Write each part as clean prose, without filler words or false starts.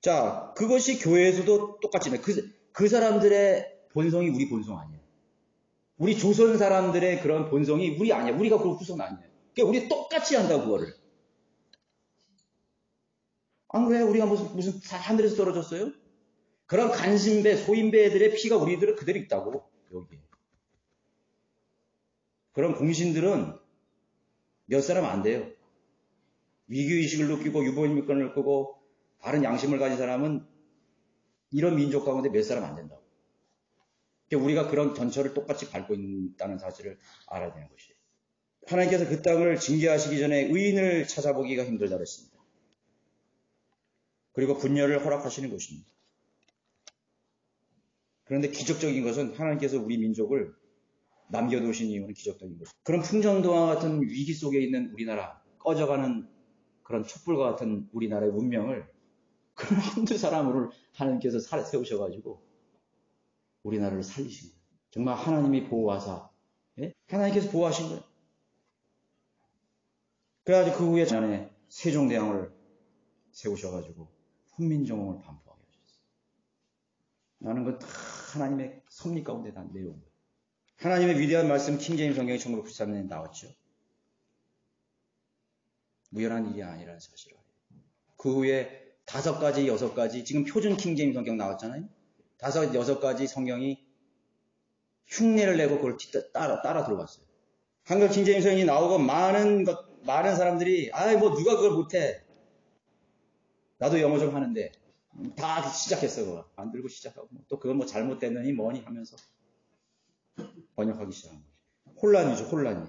자, 그것이 교회에서도 똑같지만 그 사람들의 본성이 우리 본성 아니에요. 우리 조선 사람들의 그런 본성이 우리 아니야. 우리가 그 후손 아니에요. 그러니까 우리 똑같이 한다고 그거를. 안 그래요? 우리가 무슨 하늘에서 떨어졌어요? 그런 간신배, 소인배들의 피가 우리들은 그대로 있다고. 여기. 그런 공신들은 몇 사람 안 돼요. 위기의식을 느끼고 유보인권을 느끼고 바른 양심을 가진 사람은 이런 민족 가운데 몇 사람 안 된다고. 그러니까 우리가 그런 전철을 똑같이 밟고 있다는 사실을 알아야 되는 것이에요. 하나님께서 그 땅을 징계하시기 전에 의인을 찾아보기가 힘들다 그랬습니다. 그리고 분열을 허락하시는 것입니다. 그런데 기적적인 것은 하나님께서 우리 민족을 남겨두신 이유는 기적적인 것입니다. 그런 풍전도와 같은 위기 속에 있는 우리나라, 꺼져가는 그런 촛불과 같은 우리나라의 운명을 그런 한두 사람을 하나님께서 세우셔가지고 우리나라를 살리신 거예요. 정말 하나님이 보호하사, 예? 하나님께서 보호하신 거예요. 그래가지고 그 후에 전에 세종대왕을 세우셔가지고 훈민정음을 반포하게 하셨어요. 나는 그 다 하나님의 섭리 가운데 다 내려온 거예요. 하나님의 위대한 말씀 킹제임스 성경이 1993년에 나왔죠. 우연한 일이 아니라는 사실을 알아요. 그 후에 5가지, 6가지, 지금 표준 킹제임스 성경 나왔잖아요. 5, 6가지 성경이 흉내를 내고 그걸 따라 들어갔어요. 한글 킹제임스 성경이 나오고 많은 사람들이 뭐 누가 그걸 못해. 나도 영어 좀 하는데 다 시작했어. 그거 만들고 시작하고 또 그건 뭐 잘못됐느니 뭐니 하면서 번역하기 시작한 거죠. 혼란이죠. 혼란이.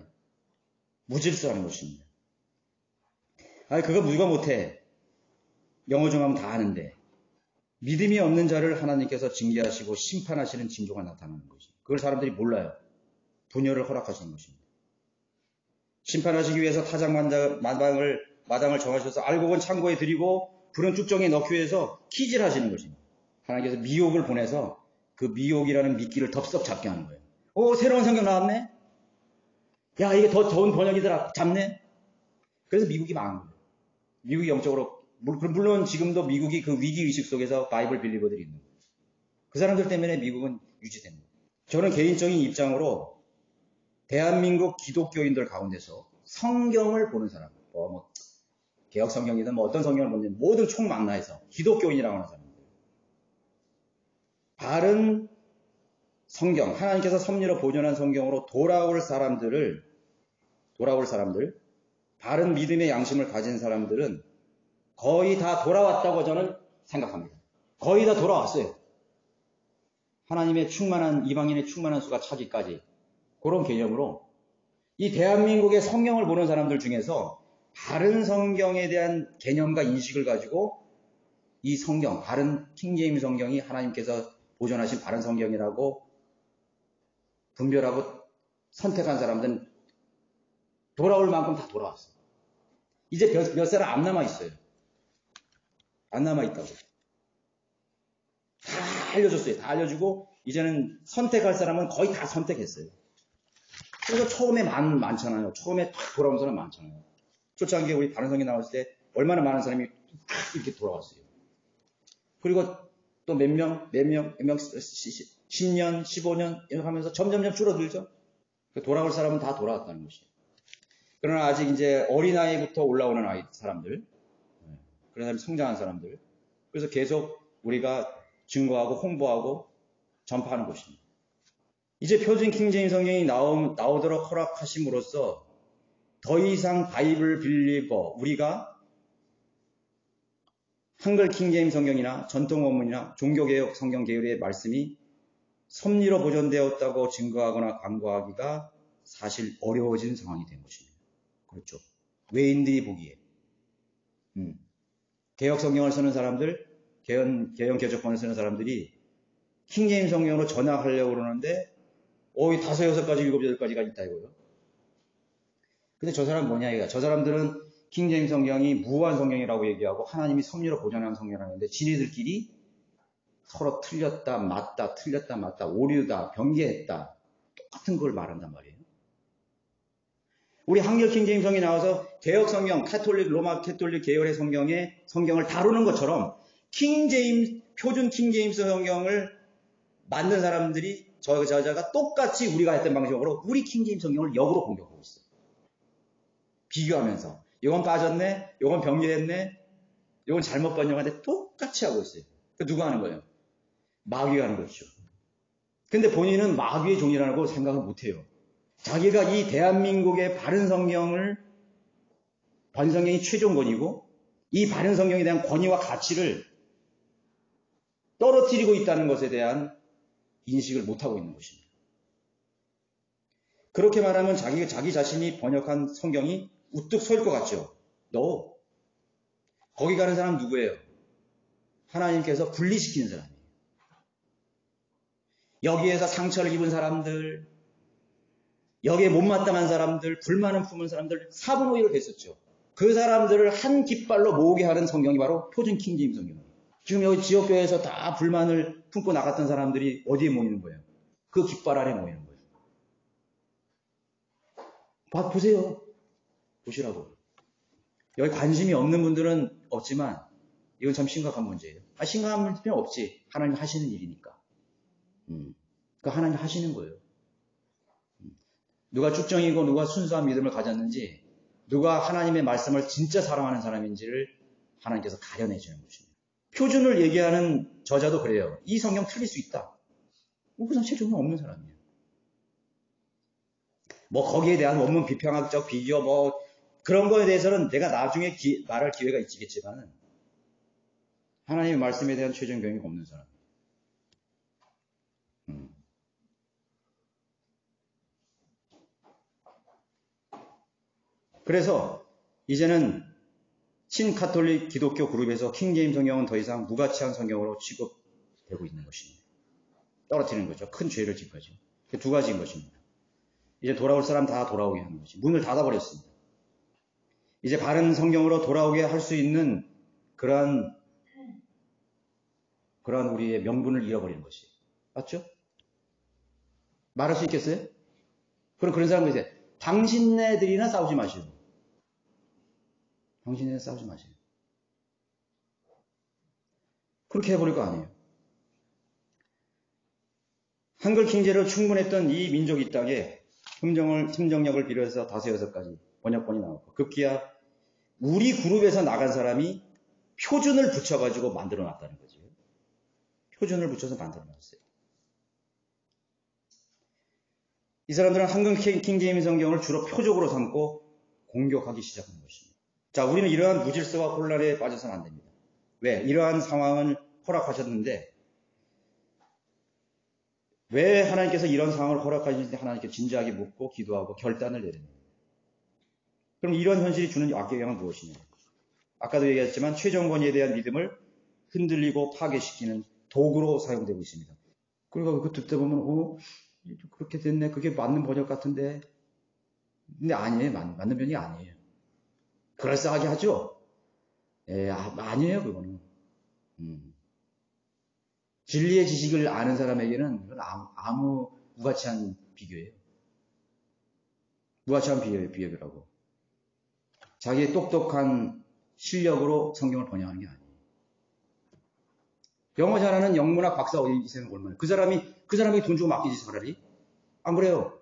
무질서한 것입니다. 그거 누가 못해. 영어 좀 하면 다 아는데. 믿음이 없는 자를 하나님께서 징계하시고 심판하시는 징조가 나타나는 것이죠. 그걸 사람들이 몰라요. 분열을 허락하시는 것입니다. 심판하시기 위해서 마당을 정하셔서 알곡은 창고에 들이고 불은 쭉정에 넣기 위해서 키질하시는 것입니다. 하나님께서 미혹을 보내서 그 미혹이라는 미끼를 덥석 잡게 하는 거예요. 새로운 성경 나왔네? 야, 이게 더 좋은 번역이더라. 잡네? 그래서 미국이 망한 거예요. 미국이 영적으로, 물론 지금도 미국이 그 위기의식 속에서 바이블 빌리버들이 있는 거예요. 그 사람들 때문에 미국은 유지됩니다. 저는 개인적인 입장으로 대한민국 기독교인들 가운데서 성경을 보는 사람, 개혁 성경이든 어떤 성경을 보는 모든 총망라해서 기독교인이라고 하는 사람들. 바른 성경, 하나님께서 섭리로 보존한 성경으로 돌아올 사람들, 바른 믿음의 양심을 가진 사람들은 거의 다 돌아왔다고 저는 생각합니다. 거의 다 돌아왔어요. 하나님의 이방인의 충만한 수가 차기까지. 그런 개념으로 이 대한민국의 성경을 보는 사람들 중에서 바른 성경에 대한 개념과 인식을 가지고 이 성경, 바른 킹제임스 성경이 하나님께서 보존하신 바른 성경이라고 분별하고 선택한 사람들은 돌아올 만큼 다 돌아왔어요. 이제 몇 사람 안 남아있어요. 안 남아있다고. 다 알려줬어요. 다 알려주고 이제는 선택할 사람은 거의 다 선택했어요. 그래서 처음에 많잖아요. 처음에 탁 돌아온 사람 많잖아요. 초창기에 우리 바른 성경 나왔을 때 얼마나 많은 사람이 탁 이렇게 돌아왔어요. 그리고 또 몇 명, 10년, 15년 이렇게 하면서 점점 줄어들죠. 돌아올 사람은 다 돌아왔다는 것이에요. 그러나 아직 이제 어린아이부터 올라오는 사람들, 그런 사람이 성장한 사람들, 그래서 계속 우리가 증거하고 홍보하고 전파하는 것입니다. 이제 표준 킹제임스 성경이 나오도록 허락하심으로써 더 이상 바이블 빌리버, 우리가 한글 킹제임스 성경이나 전통 원문이나 종교개혁 성경 계열의 말씀이 섭리로 보존되었다고 증거하거나 광고하기가 사실 어려워진 상황이 된 것입니다. 그렇죠. 외인들이 보기에. 개혁 성경을 쓰는 사람들, 개헌 개혁본을 쓰는 사람들이 킹제임스 성경으로 전향하려고 그러는데 5, 6, 7가지, 7, 8가지가 있다 이거예요. 근데 저 사람은 뭐냐 이거야. 저 사람들은 킹제임스 성경이 무한 성경이라고 얘기하고 하나님이 섭리로 보존한 성경이라고 하는데 지네들끼리 서로 틀렸다 맞다 오류다 변개했다 똑같은 걸 말한단 말이에요. 우리 한글 킹제임스 성경이 나와서 개혁 성경 로마 캐톨릭 계열의 성경을 다루는 것처럼 표준 킹제임스 성경을 만든 사람들이 저자가 똑같이 우리가 했던 방식으로 우리 킹제임스 성경을 역으로 공격하고 있어요. 비교하면서 이건 빠졌네, 이건 변경했네, 이건 잘못 번역한데 똑같이 하고 있어요. 누가 하는 거예요? 마귀가 하는 거죠. 근데 본인은 마귀의 종이라고 생각을 못해요. 자기가 이 대한민국의 바른 성경이 최종권이고 이 바른 성경에 대한 권위와 가치를 떨어뜨리고 있다는 것에 대한 인식을 못하고 있는 것입니다. 그렇게 말하면 자기 자신이 번역한 성경이 우뚝 설 것 같죠? 거기 가는 사람 누구예요? 하나님께서 분리시키는 사람이에요. 여기에서 상처를 입은 사람들, 여기에 못마땅한 사람들, 불만을 품은 사람들 4분의 1로 됐었죠. 그 사람들을 한 깃발로 모으게 하는 성경이 바로 표준 킹제임스 성경이에요. 지금 여기 지역교회에서 다 불만을 품고 나갔던 사람들이 어디에 모이는 거예요? 그 깃발 아래 모이는 거예요. 보세요. 보시라고. 여기 관심이 없는 분들은 없지만 이건 참 심각한 문제예요. 심각한 문제는 없지. 하나님 하시는 일이니까. 그 하나님 하시는 거예요. 누가 쭉정이고 누가 순수한 믿음을 가졌는지, 누가 하나님의 말씀을 진짜 사랑하는 사람인지를 하나님께서 가려내주는 것입니다. 표준을 얘기하는 저자도 그래요. 이 성경 틀릴 수 있다. 그 사람 최종이 없는 사람이에요. 거기에 대한 원문 비평학적 비교 그런 거에 대해서는 내가 나중에 말할 기회가 있겠지만 하나님의 말씀에 대한 최종 경험이 없는 사람. 그래서 이제는 친카톨릭 기독교 그룹에서 킹제임스 성경은 더 이상 무가치한 성경으로 취급되고 있는 것입니다. 떨어뜨리는 거죠. 큰 죄를 짓 거죠. 두 가지인 것입니다. 이제 돌아올 사람 다 돌아오게 하는 거지. 문을 닫아버렸습니다. 이제 바른 성경으로 돌아오게 할 수 있는 그러한 우리의 명분을 잃어버리는 것이. 맞죠? 말할 수 있겠어요? 그런 사람이 있어요. 당신네들이나 싸우지 마시오. 당신네들 싸우지 마세요. 그렇게 해버릴 거 아니에요. 한글 킹제로 충분했던 이 민족이 이 땅에 심정력을 비롯해서 5-6가지 번역본이 나왔고, 급기야 우리 그룹에서 나간 사람이 표준을 붙여가지고 만들어 놨다는 거죠. 표준을 붙여서 만들어 놨어요. 이 사람들은 한글 킹제임스 성경을 주로 표적으로 삼고 공격하기 시작한 것입니다. 자, 우리는 이러한 무질서와 혼란에 빠져서는 안 됩니다. 왜? 이러한 상황을 허락하셨는데, 왜 하나님께서 이런 상황을 허락하시는지 하나님께 진지하게 묻고 기도하고 결단을 내립니다. 그럼 이런 현실이 주는 악영향은 무엇이냐? 아까도 얘기했지만 최종 권위에 대한 믿음을 흔들리고 파괴시키는 도구로 사용되고 있습니다. 그리고 그 듣다 보면 그렇게 됐네. 그게 맞는 번역 같은데. 근데 아니에요. 맞는 번역이 아니에요. 그럴싸하게 하죠? 아니에요. 그거는. 진리의 지식을 아는 사람에게는 이건 아무 무가치한 비교예요. 무가치한 비교라고. 자기의 똑똑한 실력으로 성경을 번역하는 게 아니에요. 영어 잘하는 영문학 박사 어디 있으면 얼마나. 그 사람이 돈 주고 맡기지 차라리. 안 그래요?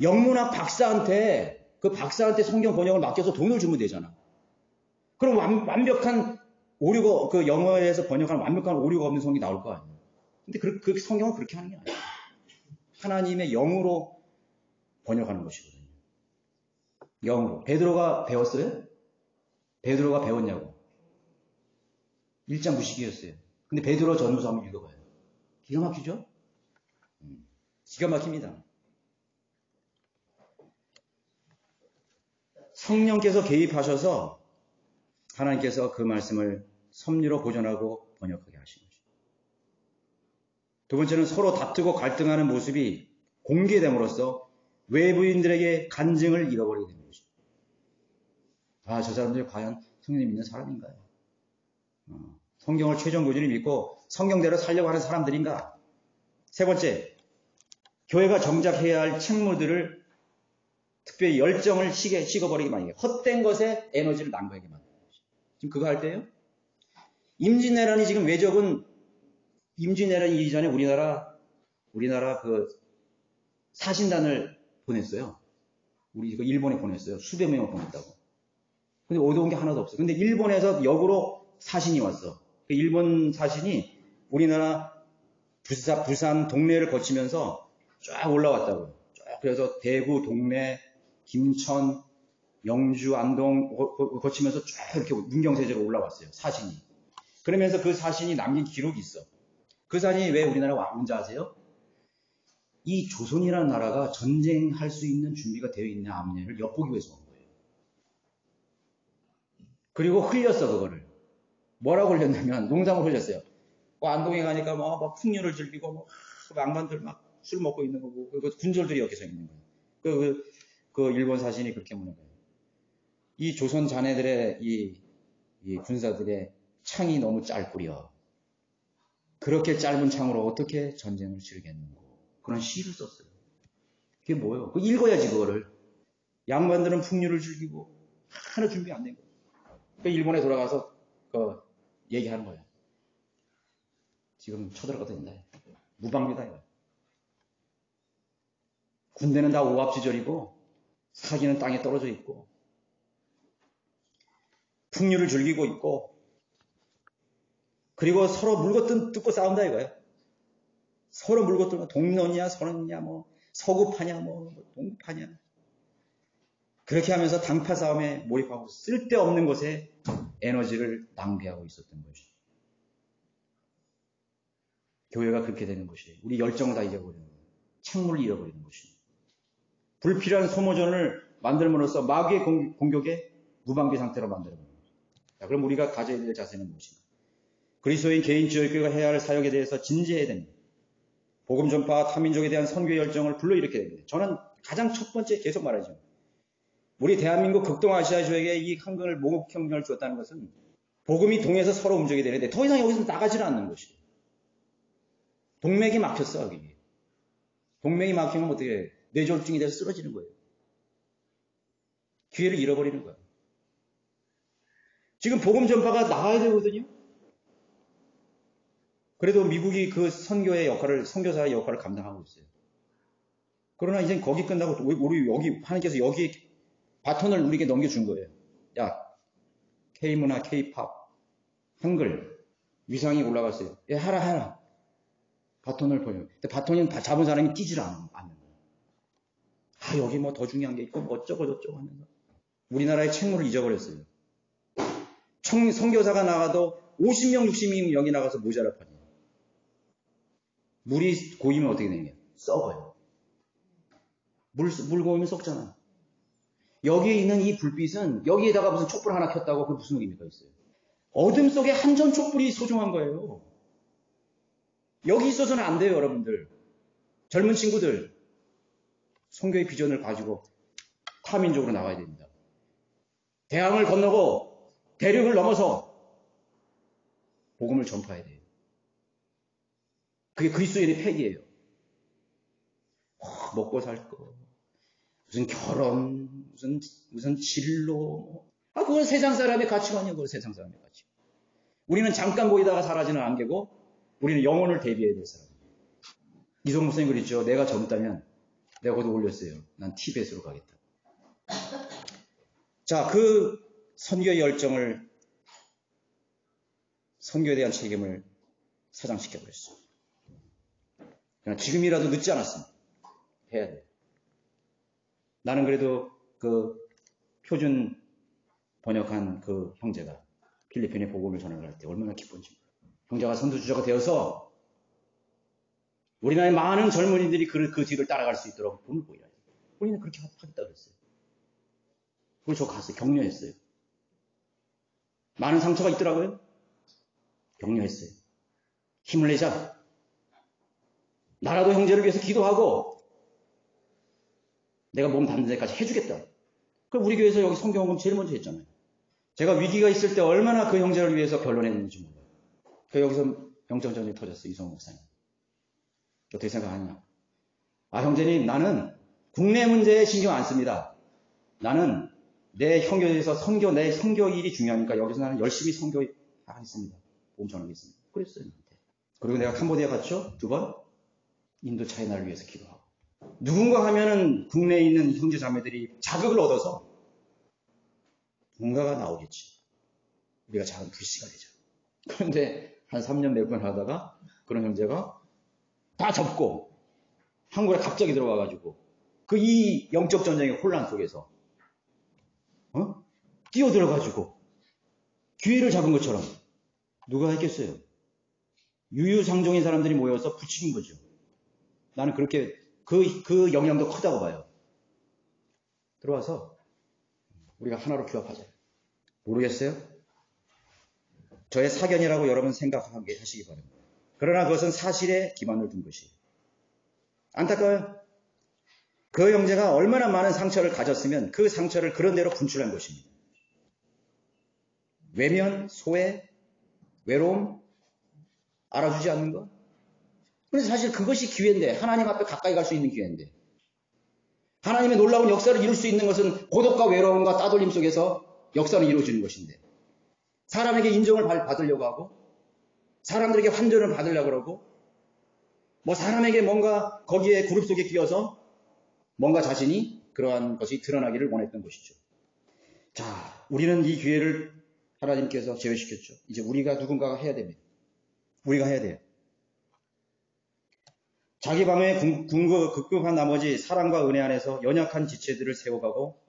영문학 박사한테 성경 번역을 맡겨서 돈을 주면 되잖아. 그럼 완벽한 오류가, 그 영어에서 번역하는 완벽한 오류가 없는 성경이 나올 거 아니에요. 근데 그 성경은 그렇게 하는 게 아니에요. 하나님의 영으로 번역하는 것이거든요. 영으로. 베드로가 배웠어요? 베드로가 배웠냐고. 1장 무식이었어요. 근데 베드로 전후서 한번 읽어봐요. 기가 막히죠? 기가 막힙니다. 성령께서 개입하셔서 하나님께서 그 말씀을 섭리로 보존하고 번역하게 하신 것입니다. 두 번째는 서로 다투고 갈등하는 모습이 공개됨으로써 외부인들에게 간증을 잃어버리게 되는 것입니다. 저 사람들이 과연 성령이 믿는 사람인가요? 성경을 최종 교준히 믿고 성경대로 살려고 하는 사람들인가? 세 번째, 교회가 정작 해야 할 책무들을 특별히 열정을 식어버리게 만들어요. 헛된 것에 에너지를 낭비하게 만들어요. 지금 그거 할 때요? 임진왜란이 지금 외적은 임진왜란이 이전에 우리나라 그 사신단을 보냈어요. 우리 그 일본에 보냈어요. 수백 명을 보냈다고. 근데 얻어온 게 하나도 없어요. 근데 일본에서 역으로 사신이 왔어. 그 일본 사신이 우리나라 부산 동래를 거치면서 쫙 올라왔다고요. 쫙 그래서 대구, 동래, 김천, 영주, 안동 거치면서 쫙 이렇게 문경세제로 올라왔어요. 사신이. 그러면서 그 사신이 남긴 기록이 있어. 그 사신이 왜 우리나라 왔는지 아세요? 이 조선이라는 나라가 전쟁할 수 있는 준비가 되어 있냐 없냐를 엿보기 위해서 온 거예요. 그리고 흘렸어 그거를. 뭐라고 흘렸냐면 농담을 흘렸어요. 안동에 가니까 막 풍류를 즐기고 양반들 막 술 먹고 있는 거고 그 군졸들이 여기서 있는 거예요. 그 일본 사신이 그렇게 보는 거예요. 이 조선 자네들의 이 군사들의 창이 너무 짧구려. 그렇게 짧은 창으로 어떻게 전쟁을 치르겠는고. 그런 시를 썼어요. 그게 뭐예요? 그거 읽어야지 그거를. 양반들은 풍류를 즐기고 하나 준비 안 된 거예요. 그 일본에 돌아가서 얘기하는 거예요. 지금 쳐들어가도 된다. 무방비다 이거. 군대는 다 오합지졸이고 사기는 땅에 떨어져 있고 풍류를 즐기고 있고 그리고 서로 물고 뜯고 싸운다 이거예요. 서로 물고 뜯고 동론이냐 서론이냐 뭐 서구파냐 뭐 동파냐 그렇게 하면서 당파 싸움에 몰입하고 쓸데없는 것에 에너지를 낭비하고 있었던 것이죠. 교회가 그렇게 되는 것이에요. 우리 열정을 다 잃어버리는 거예요. 창문을 잃어버리는 것이에요. 불필요한 소모전을 만들므로써 마귀의 공격에 무방비 상태로 만들어버리는 거예요. 자, 그럼 우리가 가져야 될 자세는 무엇인가? 그리스도인 개인 지역교회가 해야 할 사역에 대해서 진지해야 됩니다. 복음 전파와 타민족에 대한 선교 열정을 불러일으켜야 됩니다. 저는 가장 첫 번째 계속 말하죠. 우리 대한민국 극동아시아주에게 이 한글을 모국형을 줬다는 것은 복음이 동해서 서로 움직이게 되는데 더 이상 여기서 나가지를 않는 것이에요. 동맥이 막혔어 여기. 동맥이 막히면 어떻게 해? 뇌졸중이 돼서 쓰러지는 거예요. 기회를 잃어버리는 거예요. 지금 복음 전파가 나가야 되거든요. 그래도 미국이 그 선교의 역할을, 선교사의 역할을 감당하고 있어요. 그러나 이제 거기 끝나고 우리 여기 하나님께서 여기 바톤을 우리에게 넘겨준 거예요. 야, K문화, K팝, 한글 위상이 올라갔어요. 야, 하라. 바톤을 보여요. 근데 바톤이 잡은 사람이 뛰질 않는 거예요. 여기 뭐 더 중요한 게 있고 뭐 어쩌고 저쩌고 하면서 우리나라의 책무를 잊어버렸어요. 선교사가 나가도 50명, 60명 여기 나가서 모자라 파요. 물이 고이면 어떻게 되냐? 썩어요. 물 고이면 썩잖아. 여기에 있는 이 불빛은 여기에다가 무슨 촛불 하나 켰다고 그게 무슨 의미가 있어요? 어둠 속에 한 전 촛불이 소중한 거예요. 여기 있어서는 안 돼요, 여러분들. 젊은 친구들. 선교의 비전을 가지고 타민족으로 나와야 됩니다. 대항을 건너고 대륙을 넘어서 복음을 전파해야 돼요. 그게 그리스도인의 패기예요. 먹고 살 거, 무슨 결혼, 무슨 진로, 그건 세상 사람의 가치관이에요. 그건 세상 사람의 가치관. 우리는 잠깐 보이다가 사라지는 안개고, 우리는 영혼을 대비해야 될 사람이에요. 이성 목사님 그랬죠. 내가 젊다면 내가 거기 올렸어요. 난 티벳으로 가겠다. 자, 그 선교의 열정을, 선교에 대한 책임을 사장시켜버렸어요. 그냥 지금이라도 늦지 않았습니다. 해야 돼. 나는 그래도 그 표준 번역한 그 형제가 필리핀에 복음을 전하러 갈 때 얼마나 기쁜지 몰라요. 형제가 선두주자가 되어서 우리나라의 많은 젊은이들이 그 뒤를 따라갈 수 있도록 돈을 보여야 돼요. 우리는 그렇게 하겠다고 했어요. 그리고 저 갔어요. 격려했어요. 많은 상처가 있더라고요. 격려했어요. 힘을 내자. 나라도 형제를 위해서 기도하고 내가 몸 닿는 데까지 해주겠다. 그럼 우리 교회에서 여기 성경원금 제일 먼저 했잖아요. 제가 위기가 있을 때 얼마나 그 형제를 위해서 변론했는지 몰라요. 그 여기서 영적전쟁이 터졌어요. 이성호 목사님. 어떻게 생각하냐? 형제님, 나는 국내 문제에 신경 안 씁니다. 나는 내 형교에서 내 선교 일이 중요하니까 여기서 나는 열심히 선교하겠습니다. 복음 전하겠습니다. 그랬어요. 그리고 내가 캄보디아 갔죠? 2번. 인도 차이나를 위해서 기도하고. 누군가 하면은 국내에 있는 형제 자매들이 자극을 얻어서 뭔가가 나오겠지. 우리가 작은 불씨가 되죠. 그런데 한 3년 몇 번 하다가 그런 형제가 다 접고 한국에 갑자기 들어와가지고 이 영적 전쟁의 혼란 속에서 뛰어들어가지고 기회를 잡은 것처럼 누가 했겠어요? 유유상종인 사람들이 모여서 부추긴 거죠. 나는 그렇게 그 영향도 크다고 봐요. 들어와서 우리가 하나로 규합하자. 모르겠어요? 저의 사견이라고 여러분 생각하게 하시기 바랍니다. 그러나 그것은 사실에 기반을 둔 것이에요. 안타까워요. 그 형제가 얼마나 많은 상처를 가졌으면 그 상처를 그런 대로 분출한 것입니다. 외면, 소외, 외로움, 알아주지 않는 것. 그래서 사실 그것이 기회인데, 하나님 앞에 가까이 갈 수 있는 기회인데, 하나님의 놀라운 역사를 이룰 수 있는 것은 고독과 외로움과 따돌림 속에서 역사를 이루어지는 것인데, 사람에게 인정을 받으려고 하고, 사람들에게 환전을 받으려고 그러고, 사람에게 뭔가 거기에 그룹 속에 끼어서 뭔가 자신이 그러한 것이 드러나기를 원했던 것이죠. 자, 우리는 이 기회를 하나님께서 제외시켰죠. 이제 우리가 누군가가 해야 됩니다. 우리가 해야 돼요. 자기 방어에 급급한 나머지 사랑과 은혜 안에서 연약한 지체들을 세워가고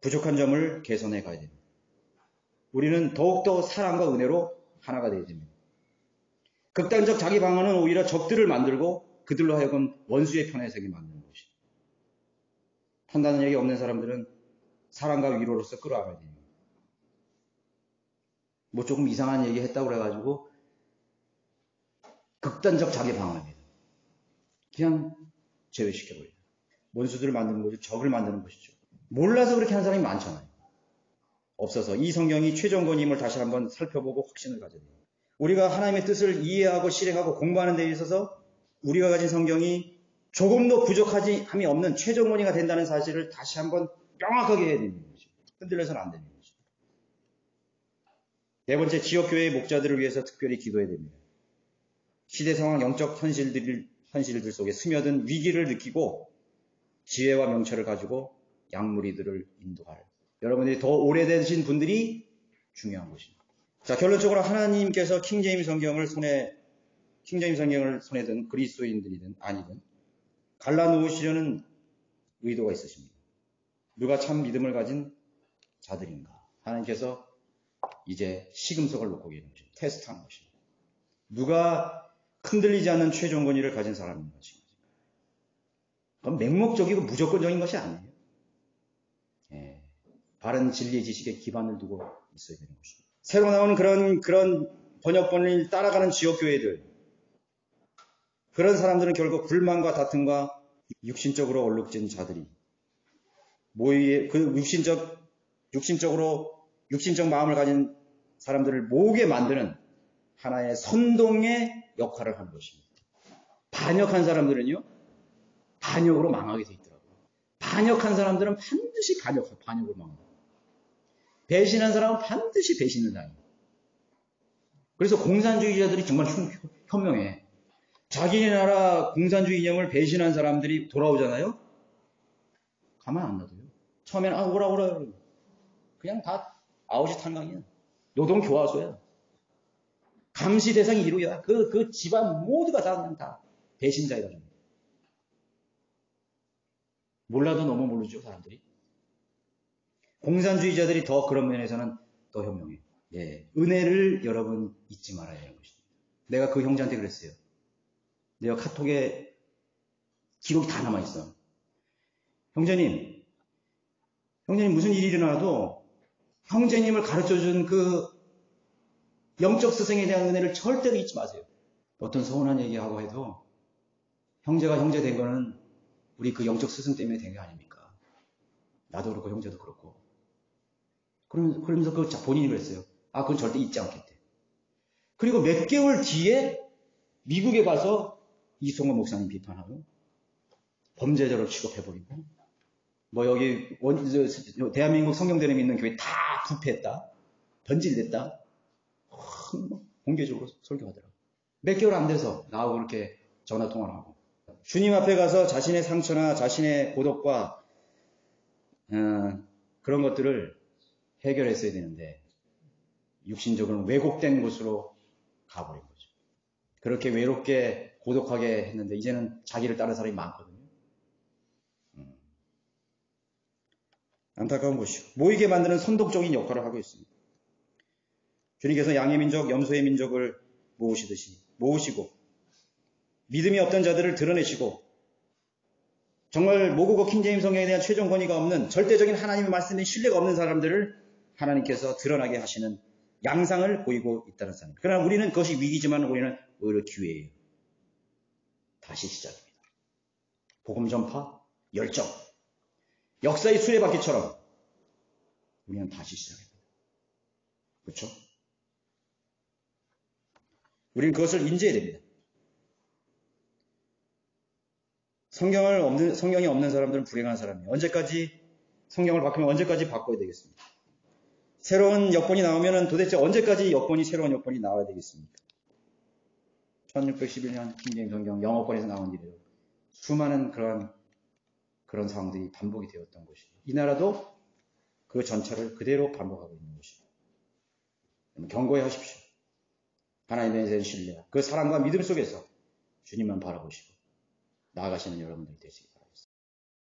부족한 점을 개선해 가야 됩니다. 우리는 더욱더 사랑과 은혜로 하나가 되어야 됩니다. 극단적 자기 방어는 오히려 적들을 만들고 그들로 하여금 원수의 편에 서게 만드는 것입니다. 판단력이 없는 사람들은 사랑과 위로로서 끌어안아야 됩니다. 조금 이상한 얘기 했다고 그래가지고 극단적 자기 방어입니다. 그냥 제외시켜버려요. 원수들을 만드는 거죠. 적을 만드는 것이죠. 몰라서 그렇게 하는 사람이 많잖아요. 없어서 이 성경이 최종권임을 다시 한번 살펴보고 확신을 가져야 돼요. 우리가 하나님의 뜻을 이해하고 실행하고 공부하는 데 있어서 우리가 가진 성경이 조금도 부족함이 없는 최종권이가 된다는 사실을 다시 한번 명확하게 해야 되는 거죠. 흔들려서는 안 되는 거죠. 네 번째, 지역교회의 목자들을 위해서 특별히 기도해야 됩니다. 시대 상황, 영적 현실들 속에 스며든 위기를 느끼고 지혜와 명철을 가지고 양무리들을 인도할 여러분들이 더 오래되신 분들이 중요한 것입니다. 자, 결론적으로 하나님께서 킹제임스 성경을 손에 든 그리스도인들이든 아니든 갈라놓으시려는 의도가 있으십니다. 누가 참 믿음을 가진 자들인가? 하나님께서 이제 시금석을 놓고 계신 것입니다. 테스트하는 것입니다. 누가 흔들리지 않는 최종 권위를 가진 사람인 것입니다. 그건 맹목적이고 무조건적인 것이 아니에요. 바른 진리의 지식에 기반을 두고 있어야 되는 것입니다. 새로 나오는 그런 번역본을 따라가는 지역교회들, 그런 사람들은 결국 불만과 다툼과 육신적으로 얼룩진 자들이 그 육신적 마음을 가진 사람들을 모으게 만드는 하나의 선동의 역할을 하는 것입니다. 반역한 사람들은요, 반역으로 망하게 돼 있더라고요. 반역한 사람들은 반드시 반역으로 망합니다. 배신한 사람은 반드시 배신을 당해요. 그래서 공산주의자들이 정말 현명해. 자기 나라 공산주의 이념을 배신한 사람들이 돌아오잖아요? 가만 안 놔둬요. 처음에는 오라 그냥 다 아우지 탄광이야. 노동교화소야. 감시 대상이 1호야. 그 집안 모두가 그냥 다 배신자이다. 몰라도 너무 모르죠, 사람들이. 공산주의자들이 더 그런 면에서는 더 현명해요. 은혜를 여러분 잊지 말아야 하는 것입니다. 내가 그 형제한테 그랬어요. 내가 카톡에 기록이 다 남아있어. 형제님 무슨 일이 일어나도 형제님을 가르쳐준 그 영적 스승에 대한 은혜를 절대로 잊지 마세요. 어떤 서운한 얘기하고 해도 형제가 형제 된 거는 우리 그 영적 스승 때문에 된 게 아닙니까? 나도 그렇고 형제도 그렇고. 그러면서 본인이 그랬어요. 그건 절대 잊지 않겠대. 그리고 몇 개월 뒤에 미국에 가서 이성호 목사님 비판하고 범죄자로 취급해버리고 여기 대한민국 성경대를 믿는 교회 다 부패했다. 변질됐다. 공개적으로 설교하더라고요. 몇 개월 안 돼서 나하고 그렇게 전화 통화를 하고. 주님 앞에 가서 자신의 상처나 자신의 고독과 그런 것들을 해결했어야 되는데 육신적으로 왜곡된 곳으로 가버린 거죠. 그렇게 외롭게 고독하게 했는데 이제는 자기를 따르는 사람이 많거든요. 안타까운 것이요. 모이게 만드는 선독적인 역할을 하고 있습니다. 주님께서 양의 민족, 염소의 민족을 모으시고 믿음이 없던 자들을 드러내시고 정말 모국어 킹제임스 성경에 대한 최종 권위가 없는 절대적인 하나님의 말씀에 신뢰가 없는 사람들을 하나님께서 드러나게 하시는 양상을 보이고 있다는 사람. 그러나 우리는 그것이 위기지만 우리는 오히려 기회예요. 다시 시작입니다. 복음 전파, 열정. 역사의 수레바퀴처럼 우리는 다시 시작합니다. 그렇죠? 우리는 그것을 인지해야 됩니다. 성경이 없는 사람들은 불행한 사람이에요. 언제까지 성경을 바꾸면 언제까지 바꿔야 되겠습니까? 새로운 여건이 나오면 도대체 언제까지 새로운 여건이 나와야 되겠습니까? 1611년 킹제임스 성경 영어권에서 나온 일이에요. 수많은 그런 상황들이 반복이 되었던 것이에요. 이 나라도 그 전차를 그대로 반복하고 있는 것이에요. 경고해 하십시오. 하나님에 대한 신뢰, 그 사랑과 믿음 속에서 주님만 바라보시고 나아가시는 여러분들이 되시길